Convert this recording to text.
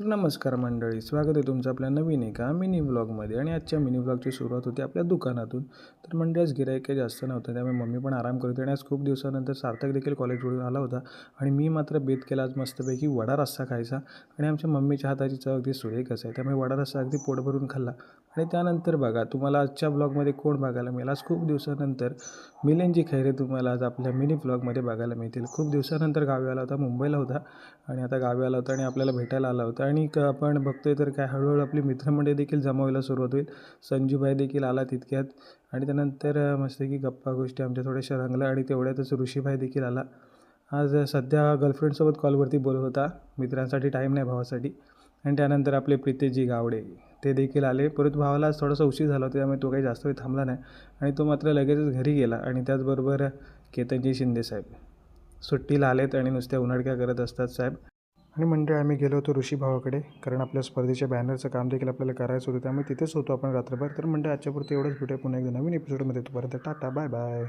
तर नमस्कार मंडळी, स्वागत आहे तुमचं आपल्या नवीन एका मिनी व्लॉगमध्ये. आणि आजच्या मिनी व्लॉगची सुरुवात होती आपल्या दुकानातून. तर मंडळी आज गिऱ्हाईक काही जास्त नव्हतं, त्यामुळे मम्मी पण आराम करत होती. आणि आज खूप दिवसानंतर सार्थक देखील कॉलेजवरून आला होता आणि मी मात्र बेत केला आज मस्तपैकी वडा रस्सा खायचा. आणि आमच्या मम्मीच्या हाताची चव अगदी सुरेखच आहे, त्यामुळे वडा रस्सा अगदी पोट भरून खाल्ला. आणि त्यानंतर बघा, तुम्हाला आजच्या व्लॉगमध्ये कोण बघायला मिळेल. आज खूप दिवसानंतर मिलिंदजी खैरे तुम्हाला आज आपल्या मिनी व्लॉगमध्ये बघायला मिळतील. खूप दिवसानंतर गावी आला होता, मुंबईला होता आणि आता गावी आला होता आणि आपल्याला भेटायला आला होता. आणि आपण बघतोय तर काय हळूहळू आपली मित्रमंडळी देखील जमा व्हायला सुरुवात होईल. संजूभाई देखील आला तितक्यात. आणि त्यानंतर मस्तपैकी गप्पा गोष्टी आमच्या थोड्याशा रंगल्या. आणि तेवढ्यातच ऋषीभाई देखील आला. आज सध्या गर्लफ्रेंडसोबत कॉलवरती बोलत होता, मित्रांसाठी टाईम नाही भावासाठी. आणि त्यानंतर आपले प्रितेशजी गावडे ते देखील आले. परत भावाला आज थोडासा उशीर झाला होता, त्यामुळे तो काही जास्त वेळ थांबला नाही आणि तो मात्र लगेचच घरी गेला. आणि त्याचबरोबर केतनजी शिंदेसाहेब सुट्टीला आलेत आणि नुसत्या उन्हाळक्या करत असतात साहेब. आणि मंडळी आम्ही गेलो होतो ऋषी भावाकडे, कारण आपल्या स्पर्धेच्या बॅनरचं काम देखील आपल्याला करायचं होतं, त्यामुळे तिथेच होतो आपण रात्रभर. तर मंडळी आजच्यापुरती एवढंच. भेटूया पुन्हा एकदा नवीन एपिसोडमध्ये. तोपर्यंत टाटा, बाय बाय.